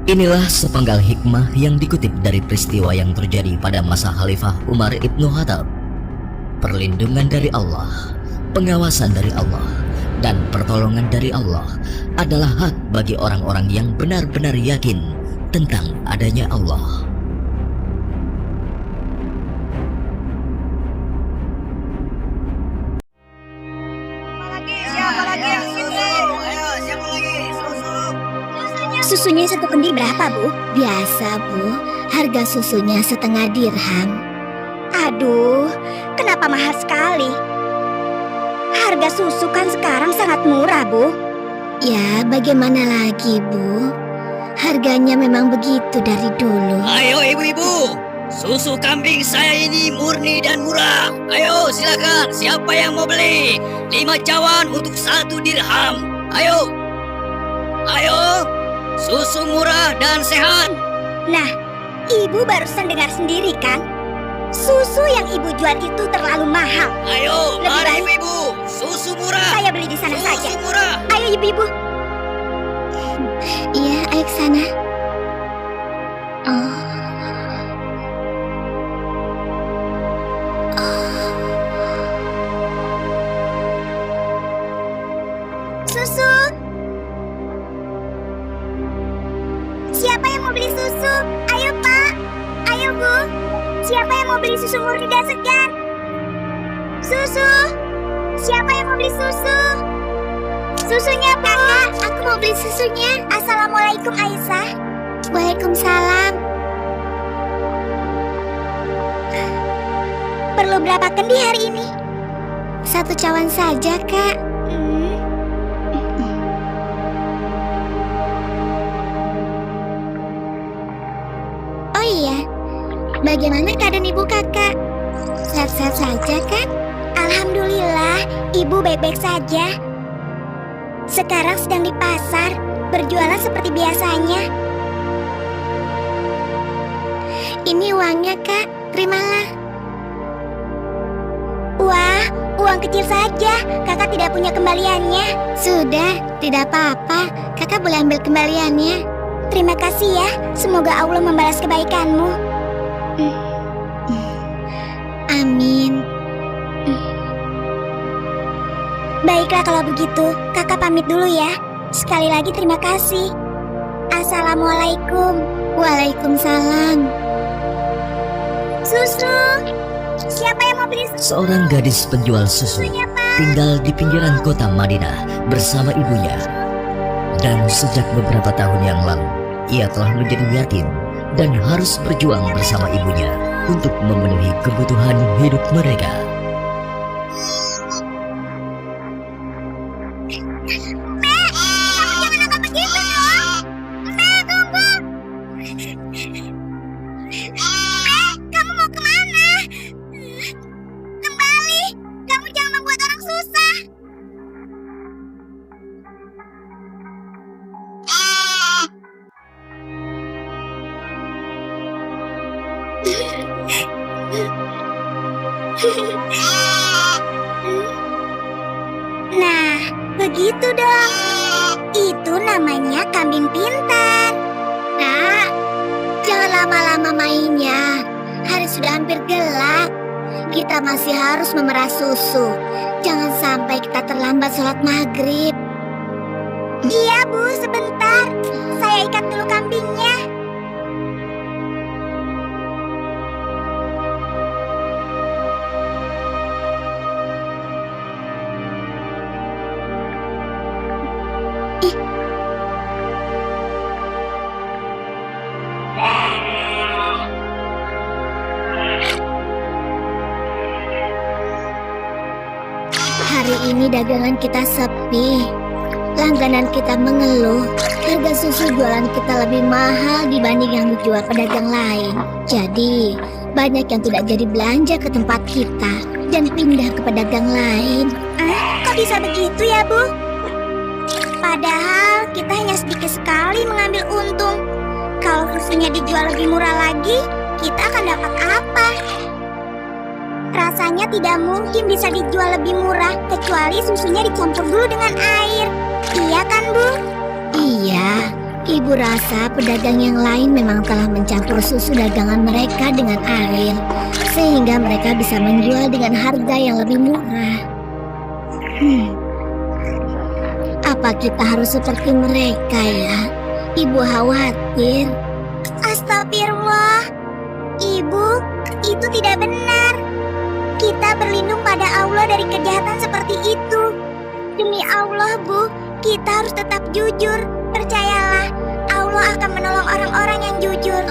Inilah sepenggal hikmah yang dikutip dari peristiwa yang terjadi pada masa Khalifah Umar ibnu Khattab. Perlindungan dari Allah, pengawasan dari Allah, dan pertolongan dari Allah adalah hak bagi orang-orang yang benar-benar yakin tentang adanya Allah. Susunya satu kendi berapa, Bu? Biasa, Bu. Harga susunya setengah dirham. Aduh, kenapa mahal sekali? Harga susu kan sekarang sangat murah, Bu. Ya, bagaimana lagi, Bu? Harganya memang begitu dari dulu. Ayo ibu-ibu, susu kambing saya ini murni dan murah. Ayo silakan, siapa yang mau beli? 5 cawan untuk 1 dirham. Ayo, susu murah dan sehat. Nah, Ibu barusan dengar sendiri kan? Susu yang Ibu jual itu terlalu mahal. Ayo, Lebih mari baik ibu-ibu, susu murah. saya beli di sana saja. Susu murah. Ayo Ibu-ibu. Iya, ayo ke sana. Oh. Susu. Siapa yang mau beli susu? Ayo Pak. Ayo Bu. Siapa yang mau beli susu murni dan segar? Susu. Siapa yang mau beli susu? Susunya Kakak. Aku mau beli susunya. Assalamualaikum Aisyah. Waalaikumsalam. Perlu berapa kendi hari ini? 1 cawan saja, Kak. Oh iya, bagaimana keadaan ibu kakak? Sehat-sehat saja kan? Alhamdulillah, Ibu baik-baik saja. Sekarang sedang di pasar, berjualan seperti biasanya. Ini uangnya, Kak. Terimalah. Wah, uang kecil saja. Kakak tidak punya kembaliannya. Sudah, tidak apa-apa. Kakak boleh ambil kembaliannya. Terima kasih ya. Semoga Allah membalas kebaikanmu. Amin. Baiklah kalau begitu, kakak pamit dulu ya. Sekali lagi terima kasih. Assalamualaikum. Waalaikumsalam. Susu. Siapa yang mau beli susu? Seorang gadis penjual susu Susunya, Pak. tinggal di pinggiran kota Madinah bersama ibunya. Dan sejak beberapa tahun yang lalu, ia telah menjadi yatim dan harus berjuang bersama ibunya untuk memenuhi kebutuhan hidup mereka. Kamu mau kemana? Kembali, kamu jangan membuat orang susah. Nah, begitu dong. Itu namanya kambing pintar. Nak, jangan lama-lama mainnya. Hari sudah hampir gelap. Kita masih harus memerah susu. Jangan sampai kita terlambat sholat maghrib. Iya Bu, sebentar. Saya ikat dulu kambingnya. Hari ini dagangan kita sepi. Langganan kita mengeluh. Harga susu jualan kita lebih mahal dibanding yang dijual pedagang lain. Jadi, banyak yang tidak jadi belanja ke tempat kita dan pindah ke pedagang lain. Kok bisa begitu ya Bu? Padahal kita hanya sedikit sekali mengambil untung. Kalau susunya dijual lebih murah lagi, kita akan dapat apa? Rasanya tidak mungkin bisa dijual lebih murah kecuali susunya dicampur dulu dengan air. Iya kan Bu? Iya, Ibu rasa pedagang yang lain memang telah mencampur susu dagangan mereka dengan air, sehingga mereka bisa menjual dengan harga yang lebih murah. Apa kita harus seperti mereka ya? Ibu khawatir. Astagfirullah. Ibu, itu tidak benar. Kita berlindung pada Allah dari kejahatan seperti itu. Demi Allah, Bu, kita harus tetap jujur. Percayalah, Allah akan menolong orang-orang yang jujur.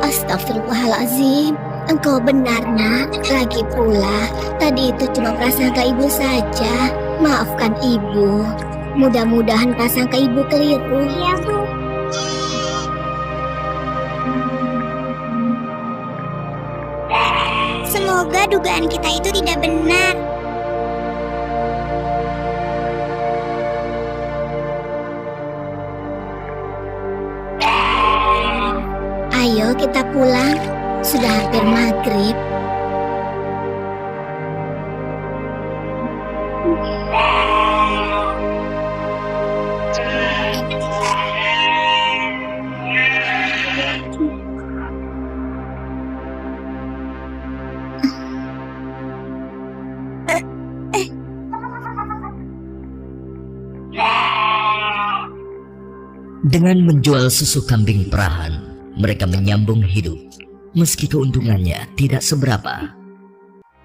Astagfirullahaladzim. Engkau benar, Nak. Lagi pula, tadi itu cuma prasangka ibu saja. Maafkan ibu. Mudah-mudahan prasangka ibu keliru. Iya, Bu. Semoga dugaan kita itu tidak benar. Ayo kita pulang. Sudah hampir maghrib. Dengan menjual susu kambing perahan, mereka menyambung hidup, meski keuntungannya tidak seberapa.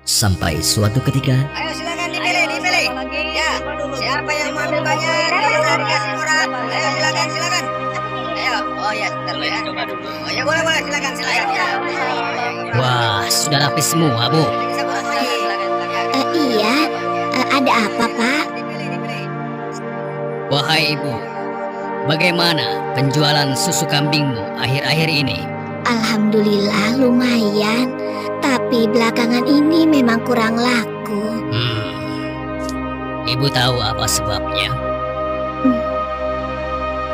Sampai suatu ketika, Ayo silakan dipilih. Ya, siapa yang mau banyak dengan harga murah? Ayo silakan. Ayo, oh ya, sebentar ya. Coba dulu. Oh ya, boleh, silakan. Ya. wah, sudah rapi semua, Bu. Iya, ada apa, Pak? Wahai ibu, bagaimana penjualan susu kambingmu akhir-akhir ini? Alhamdulillah lumayan, tapi belakangan ini memang kurang laku. Ibu tahu apa sebabnya?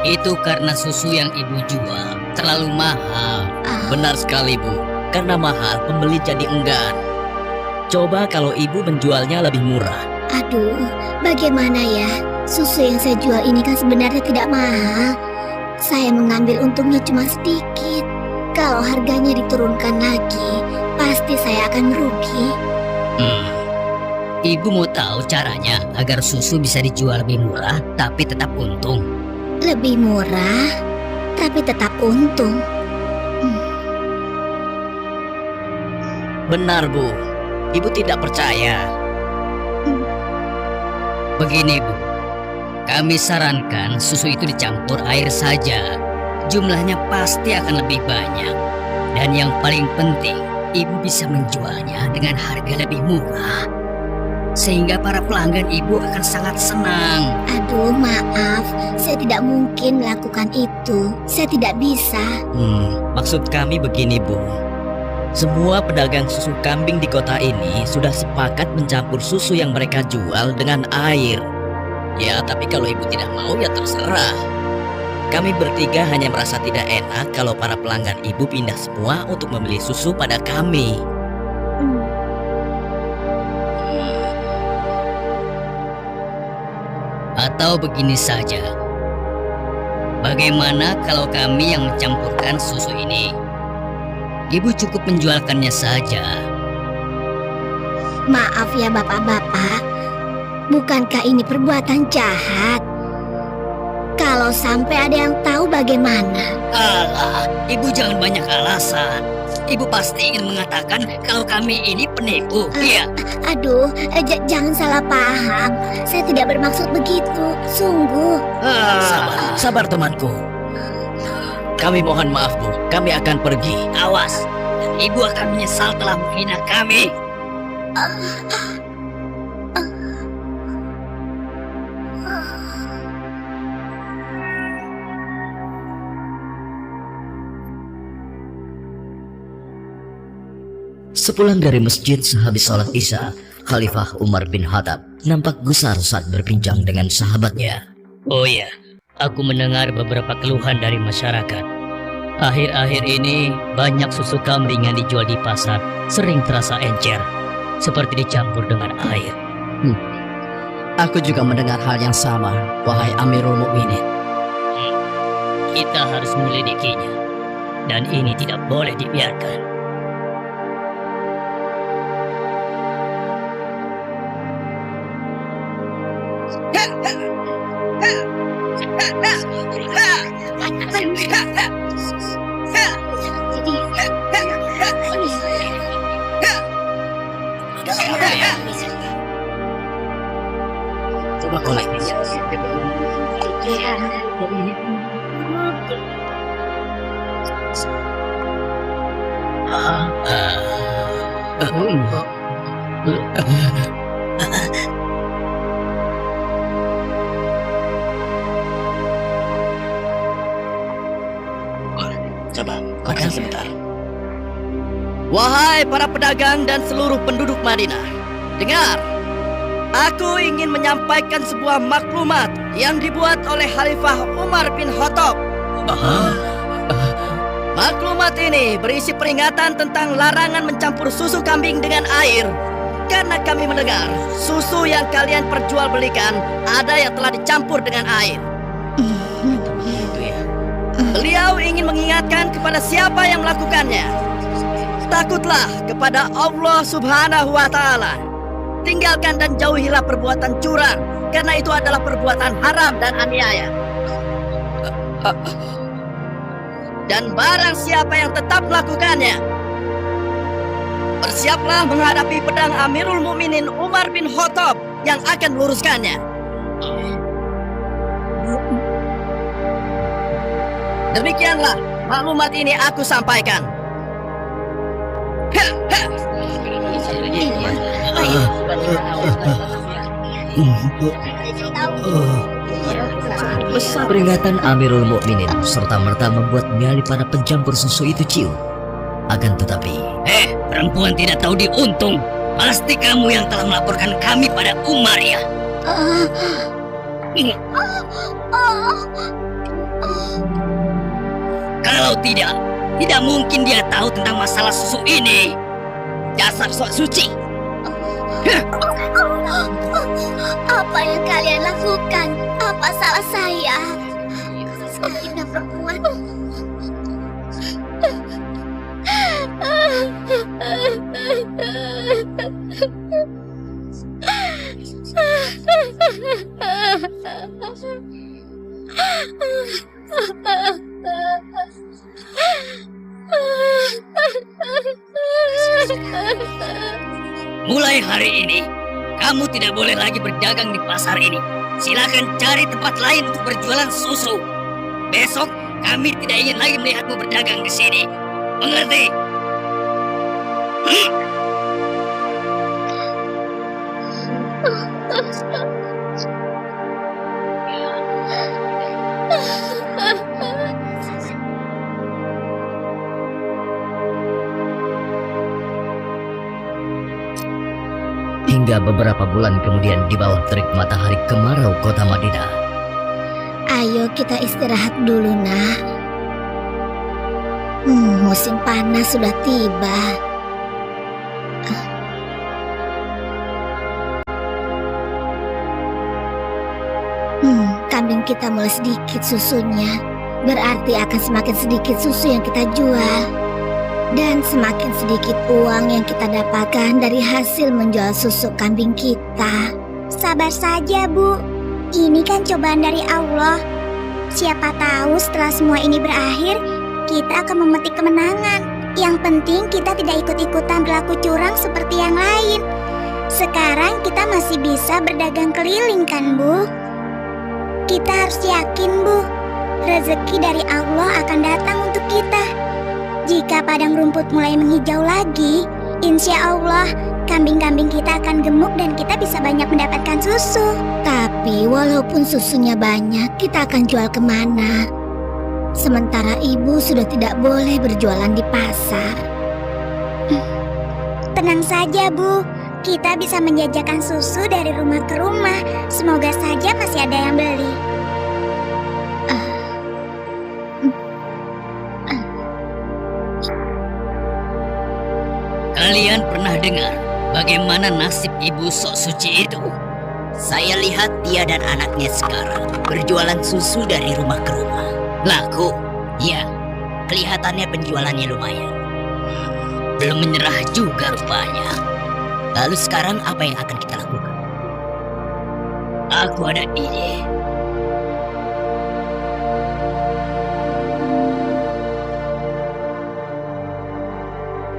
Itu karena susu yang ibu jual terlalu mahal. Benar sekali, Bu. Karena mahal, pembeli jadi enggan. Coba kalau ibu menjualnya lebih murah. Aduh, bagaimana ya? Susu yang saya jual ini kan sebenarnya tidak mahal. Saya mengambil untungnya cuma sedikit. Kalau harganya diturunkan lagi, pasti saya akan merugi. Ibu mau tahu caranya agar susu bisa dijual lebih murah tapi tetap untung? Lebih murah, tapi tetap untung. Benar, Bu. Ibu tidak percaya. Begini, Bu. Kami sarankan susu itu dicampur air saja. Jumlahnya pasti akan lebih banyak. Dan yang paling penting, ibu bisa menjualnya dengan harga lebih murah. Sehingga para pelanggan ibu akan sangat senang. Aduh, maaf. Saya tidak mungkin melakukan itu. Saya tidak bisa. Maksud kami begini, Bu. Semua pedagang susu kambing di kota ini sudah sepakat mencampur susu yang mereka jual dengan air. Ya, tapi kalau ibu tidak mau ya terserah. Kami bertiga hanya merasa tidak enak kalau para pelanggan ibu pindah semua untuk membeli susu pada kami. Atau begini saja. Bagaimana kalau kami yang mencampurkan susu ini? Ibu cukup menjualkannya saja. Maaf ya bapak-bapak. Bukankah ini perbuatan jahat? Kalau sampai ada yang tahu bagaimana? Alah, ibu jangan banyak alasan. Ibu pasti ingin mengatakan kalau kami ini penipu. Iya. Aduh, jangan salah paham. Saya tidak bermaksud begitu. Sungguh. Sabar temanku. Kami mohon maaf, Bu. Kami akan pergi. Awas, ibu akan menyesal telah menghina kami. Sepulang dari masjid sehabis sholat isya, Khalifah Umar bin Khattab nampak gusar saat berbincang dengan sahabatnya. Oh ya, aku mendengar beberapa keluhan dari masyarakat. Akhir-akhir ini banyak susu kambing yang dijual di pasar sering terasa encer, seperti dicampur dengan air. Aku juga mendengar hal yang sama, wahai Amirul Mukminin. Kita harus menyelidikinya. Dan ini tidak boleh dibiarkan. Coba kolek. Coba, makan sebentar. Wahai para pedagang dan seluruh penduduk Madinah, dengar. Aku ingin menyampaikan sebuah maklumat yang dibuat oleh Khalifah Umar bin Khattab. Maklumat ini berisi peringatan tentang larangan mencampur susu kambing dengan air. Karena kami mendengar susu yang kalian perjualbelikan ada yang telah dicampur dengan air. Beliau ingin mengingatkan kepada siapa yang melakukannya. Takutlah kepada Allah Subhanahu wa Ta'ala. Tinggalkan dan jauhilah perbuatan curang, karena itu adalah perbuatan haram dan aniaya. Dan barang siapa yang tetap melakukannya, bersiaplah menghadapi pedang Amirul Mukminin Umar bin Khattab yang akan meluruskannya. Demikianlah maklumat ini aku sampaikan. Peringatan Amirul Mukminin serta merta membuat nyali para pencampur susu itu ciut. Akan tetapi, Perempuan tidak tahu diuntung. Pasti kamu yang telah melaporkan kami pada Umar ya. Kalau tidak mungkin dia tahu tentang masalah susu ini. Dasar sok suci. Apa yang kalian lakukan? Apa salah saya? Hina perempuan. Mulai hari ini, kamu tidak boleh lagi berdagang di pasar ini. Silakan cari tempat lain untuk berjualan susu. Besok kami tidak ingin lagi melihatmu berdagang di sini. Mengerti? hingga beberapa bulan kemudian di bawah terik matahari kemarau kota Madinah. Ayo kita istirahat dulu, nak. Musim panas sudah tiba. Kambing kita mulai sedikit susunya. Berarti akan semakin sedikit susu yang kita jual. Dan semakin sedikit uang yang kita dapatkan dari hasil menjual susu kambing kita. Sabar saja, Bu. Ini kan cobaan dari Allah. Siapa tahu setelah semua ini berakhir, kita akan memetik kemenangan. Yang penting kita tidak ikut-ikutan berlaku curang seperti yang lain. Sekarang kita masih bisa berdagang keliling kan, Bu? Kita harus yakin, Bu. Rezeki dari Allah akan datang untuk kita. Jika padang rumput mulai menghijau lagi, insya Allah kambing-kambing kita akan gemuk dan kita bisa banyak mendapatkan susu. Tapi walaupun susunya banyak, kita akan jual kemana? Sementara ibu sudah tidak boleh berjualan di pasar. Tenang saja, Bu. Kita bisa menjajakan susu dari rumah ke rumah. Semoga saja masih ada yang beli. Kalian pernah dengar bagaimana nasib ibu sok suci itu? Saya lihat dia dan anaknya sekarang berjualan susu dari rumah ke rumah. Laku? Ya, kelihatannya penjualannya lumayan. Belum menyerah juga rupanya. Lalu sekarang apa yang akan kita lakukan? Aku ada ide.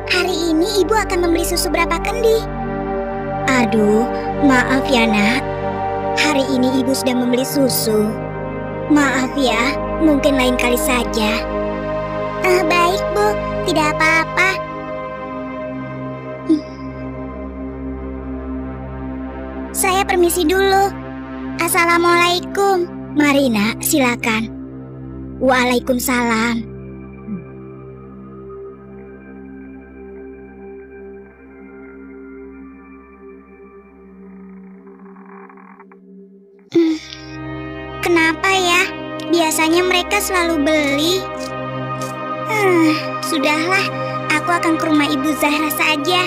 Hari ini ibu akan membeli susu berapa kendi? Aduh, maaf ya nak. Hari ini ibu sudah membeli susu. Maaf ya, mungkin lain kali saja. Baik bu, tidak apa-apa. Saya permisi dulu. Assalamualaikum. Mari nak, silakan. Waalaikumsalam. Kenapa ya? Biasanya mereka selalu beli. Sudahlah, aku akan ke rumah Ibu Zahra saja.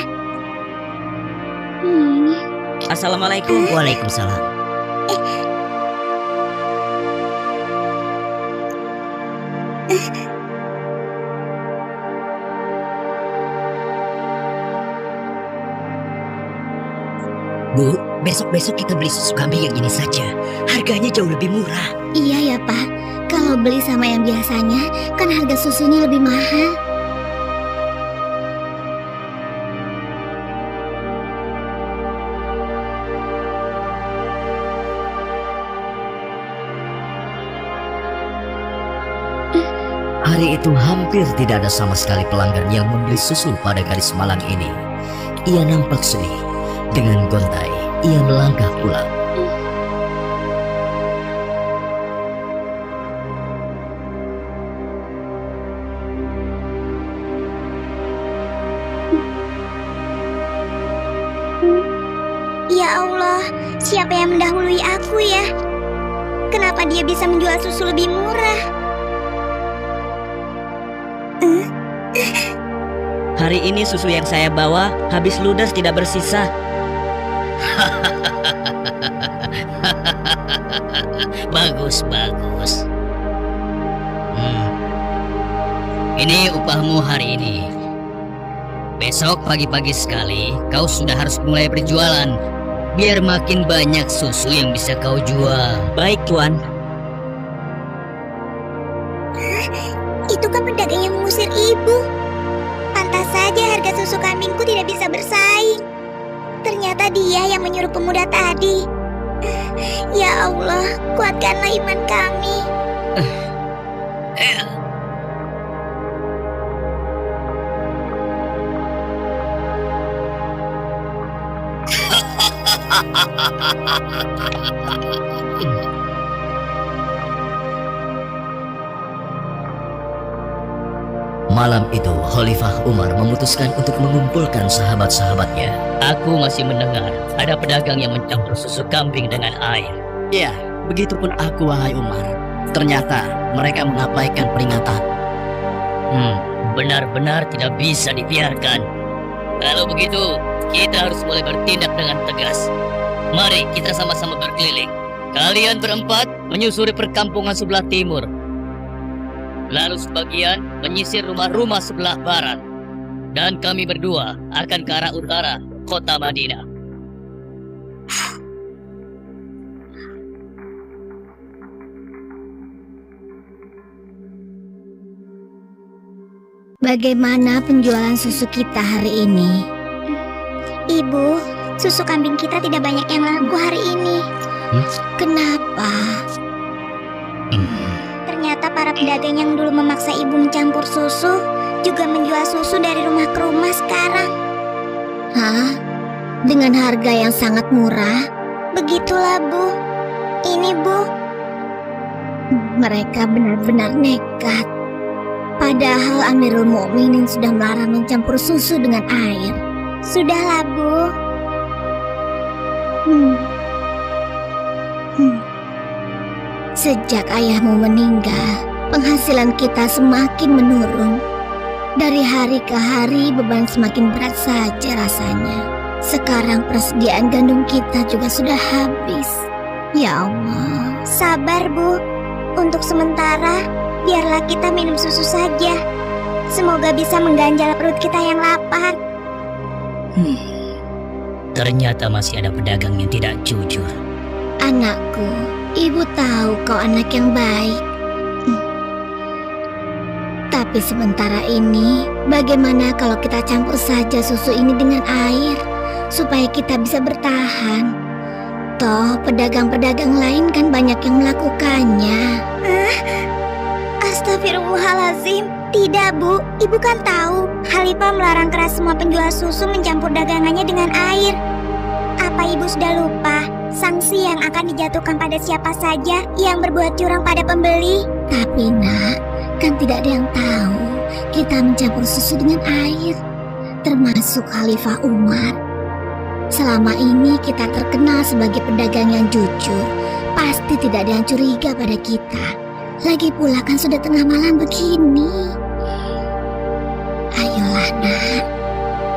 Assalamualaikum. Waalaikumsalam. Bu, besok-besok kita beli susu kambing yang ini saja. Harganya jauh lebih murah. Iya ya Pak, kalau beli sama yang biasanya, kan harga susunya lebih mahal. Hari itu hampir tidak ada sama sekali pelanggan yang membeli susu pada gadis malang ini. Ia nampak sedih. Dengan gontai, ia melangkah pulang. Ya Allah, siapa yang mendahului aku ya? Kenapa dia bisa menjual susu lebih murah? Hari ini susu yang saya bawa habis ludes, tidak bersisa. Bagus, bagus. Ini upahmu hari ini. Besok pagi-pagi sekali kau sudah harus mulai berjualan, biar makin banyak susu yang bisa kau jual. Baik, Tuan. Itu kan pedagang yang mengusir ibu. Pantas saja harga susu kambingku tidak bisa bersaing. Ternyata dia yang menyuruh pemuda tadi. Ya Allah, kuatkanlah iman kami. Malam itu, Khalifah Umar memutuskan untuk mengumpulkan sahabat-sahabatnya. Aku masih mendengar ada pedagang yang mencampur susu kambing dengan air. Ya, begitupun aku, wahai Umar. Ternyata mereka mengabaikan peringatan. Benar-benar tidak bisa dibiarkan. Kalau begitu, kita harus mulai bertindak dengan tegas. Mari kita sama-sama berkeliling. Kalian berempat menyusuri perkampungan sebelah timur. Lalu sebagian menyisir rumah-rumah sebelah barat. Dan kami berdua akan ke arah utara, kota Madinah. Bagaimana penjualan susu kita hari ini? Ibu, susu kambing kita tidak banyak yang laku hari ini. Kenapa? Ternyata para pedagang yang dulu memaksa ibu mencampur susu juga menjual susu dari rumah ke rumah sekarang. Hah? Dengan harga yang sangat murah? Begitulah, Bu. Ini, Bu. Mereka benar-benar nekat. Padahal Amirul Mukminin sudah melarang mencampur susu dengan air. Sudahlah, Bu. Sejak ayahmu meninggal, penghasilan kita semakin menurun. Dari hari ke hari beban semakin berat saja rasanya. Sekarang persediaan gandum kita juga sudah habis. Ya Allah. Sabar, Bu. Untuk sementara, biarlah kita minum susu saja. Semoga bisa mengganjal perut kita yang lapar. Ternyata masih ada pedagang yang tidak jujur. Anakku, ibu tahu kau anak yang baik. Tapi sementara ini, bagaimana kalau kita campur saja susu ini dengan air, supaya kita bisa bertahan? Toh, pedagang-pedagang lain kan banyak yang melakukannya. Astagfirullahalazim. Tidak, Bu. Ibu kan tahu, Khalifah melarang keras semua penjual susu mencampur dagangannya dengan air. Apa ibu sudah lupa sanksi yang akan dijatuhkan pada siapa saja yang berbuat curang pada pembeli? Tapi nak, kan tidak ada yang tahu kita mencampur susu dengan air, termasuk Khalifah Umar. Selama ini kita terkenal sebagai pedagang yang jujur, pasti tidak ada yang curiga pada kita. Lagi pula kan sudah tengah malam begini. Ayolah nak,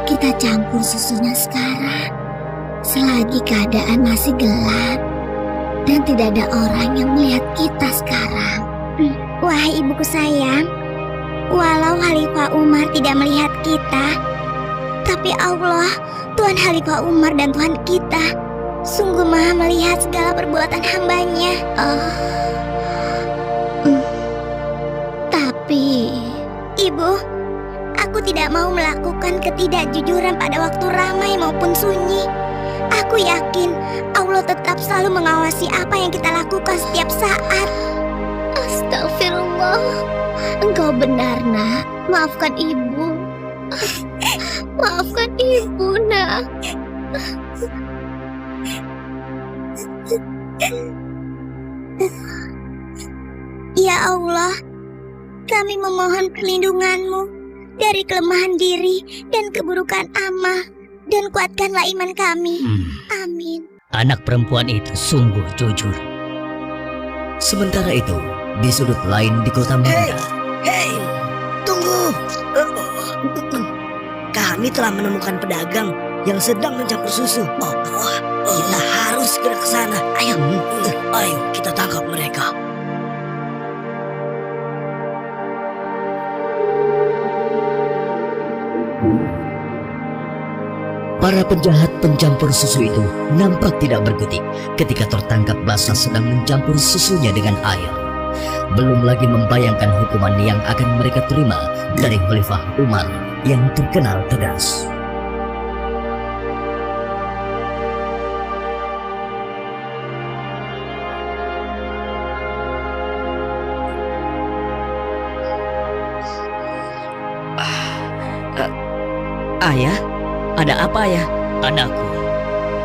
kita campur susunya sekarang. Selagi keadaan masih gelap dan tidak ada orang yang melihat kita sekarang. Wah, ibuku sayang, walau Khalifah Umar tidak melihat kita, tapi Allah, Tuhan Khalifah Umar dan Tuhan kita, sungguh maha melihat segala perbuatan hambanya. Tapi Ibu, aku tidak mau melakukan ketidakjujuran pada waktu ramai maupun sunyi. Aku yakin Allah tetap selalu mengawasi apa yang kita lakukan setiap saat. astagfirullah, engkau benar nak. Maafkan ibu. Maafkan ibu nak. Ya Allah, kami memohon perlindungan-Mu dari kelemahan diri dan keburukan amal, dan kuatkanlah iman kami. Amin. Anak perempuan itu sungguh jujur. Sementara itu, di sudut lain di kota Madinah, Hei, tunggu. Kami telah menemukan pedagang yang sedang mencampur susu. Kita harus segera ke sana. Ayo kita tangkap mereka. para penjahat pencampur susu itu nampak tidak berkutik ketika tertangkap basah sedang mencampur susunya dengan air. Belum lagi membayangkan hukuman yang akan mereka terima dari Khalifah Umar yang terkenal tegas. Ayah, ada apa ya? Anakku,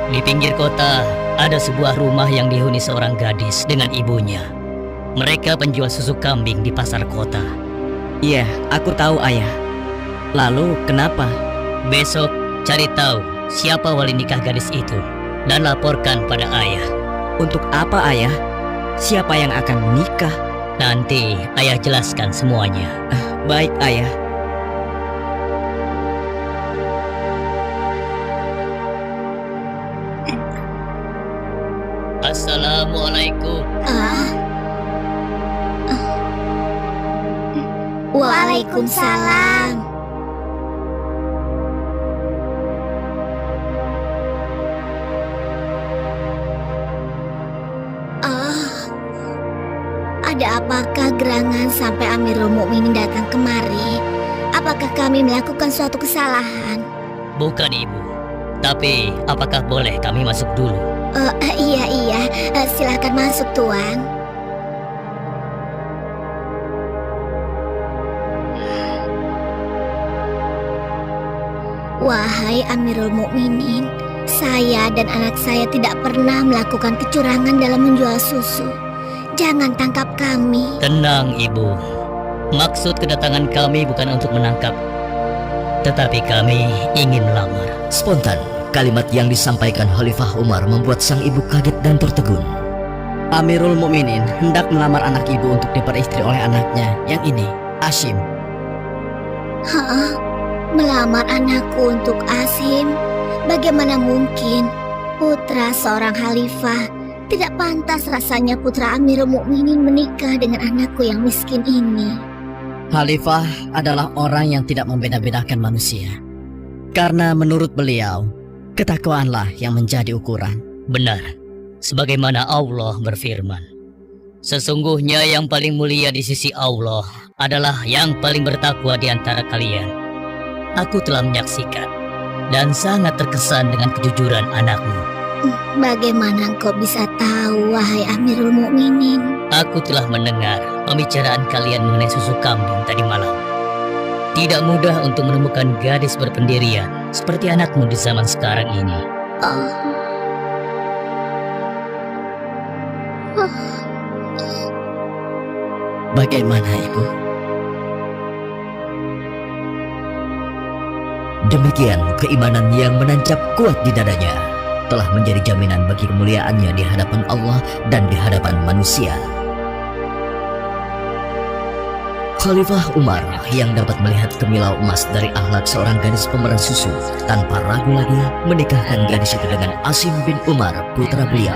di pinggir kota ada sebuah rumah yang dihuni seorang gadis dengan ibunya. Mereka penjual susu kambing di pasar kota. Iya, aku tahu ayah. Lalu kenapa? Besok cari tahu siapa wali nikah gadis itu dan laporkan pada ayah. Untuk apa ayah? Siapa yang akan menikah? Nanti ayah jelaskan semuanya. Baik ayah. Assalamualaikum. Waalaikumsalam. Ada apakah gerangan sampai Amirul Mukminin datang kemari? Apakah kami melakukan suatu kesalahan? Bukan ibu. Tapi apakah boleh kami masuk dulu? Iya, silakan masuk Tuan. Wahai Amirul Mukminin, saya dan anak saya tidak pernah melakukan kecurangan dalam menjual susu. Jangan tangkap kami. Tenang ibu. Maksud kedatangan kami bukan untuk menangkap, tetapi kami ingin melamar. Spontan, kalimat yang disampaikan Khalifah Umar membuat sang ibu kaget dan tertegun. Amirul Mukminin hendak melamar anak ibu untuk diperistri oleh anaknya yang ini, Asim. Hah? Melamar anakku untuk Asim? Bagaimana mungkin? Putra seorang khalifah Tidak pantas rasanya putra Amirul Mukminin menikah dengan anakku yang miskin ini. Khalifah adalah orang yang tidak membeda-bedakan manusia. Karena menurut beliau, ketakwaanlah yang menjadi ukuran. Benar, sebagaimana Allah berfirman, sesungguhnya yang paling mulia di sisi Allah adalah yang paling bertakwa di antara kalian. Aku telah menyaksikan dan sangat terkesan dengan kejujuran anakmu. Bagaimana engkau bisa tahu, wahai Amirul Mukminin? Aku telah mendengar pembicaraan kalian mengenai susu kambing tadi malam. Tidak mudah untuk menemukan gadis berpendirian seperti anakmu di zaman sekarang ini. Bagaimana ibu? Demikian keimanan yang menancap kuat di dadanya telah menjadi jaminan bagi kemuliaannya di hadapan Allah dan di hadapan manusia. Khalifah Umar yang dapat melihat kemilau emas dari akhlak seorang gadis pemeran susu tanpa ragu lagi menikahkan gadis itu dengan Asim bin Umar, putra beliau.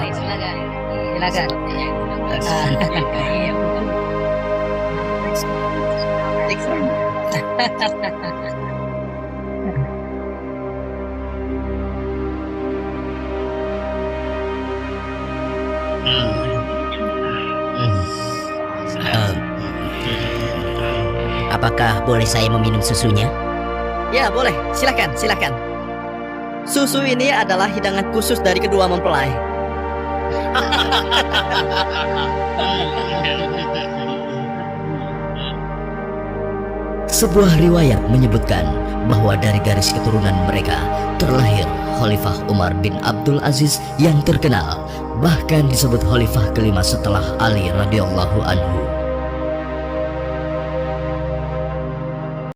Apakah boleh saya meminum susunya? Ya boleh, silakan. Susu ini adalah hidangan khusus dari kedua mempelai. Sebuah riwayat menyebutkan bahwa dari garis keturunan mereka terlahir Khalifah Umar bin Abdul Aziz yang terkenal, bahkan disebut khalifah kelima setelah Ali radhiyallahu anhu.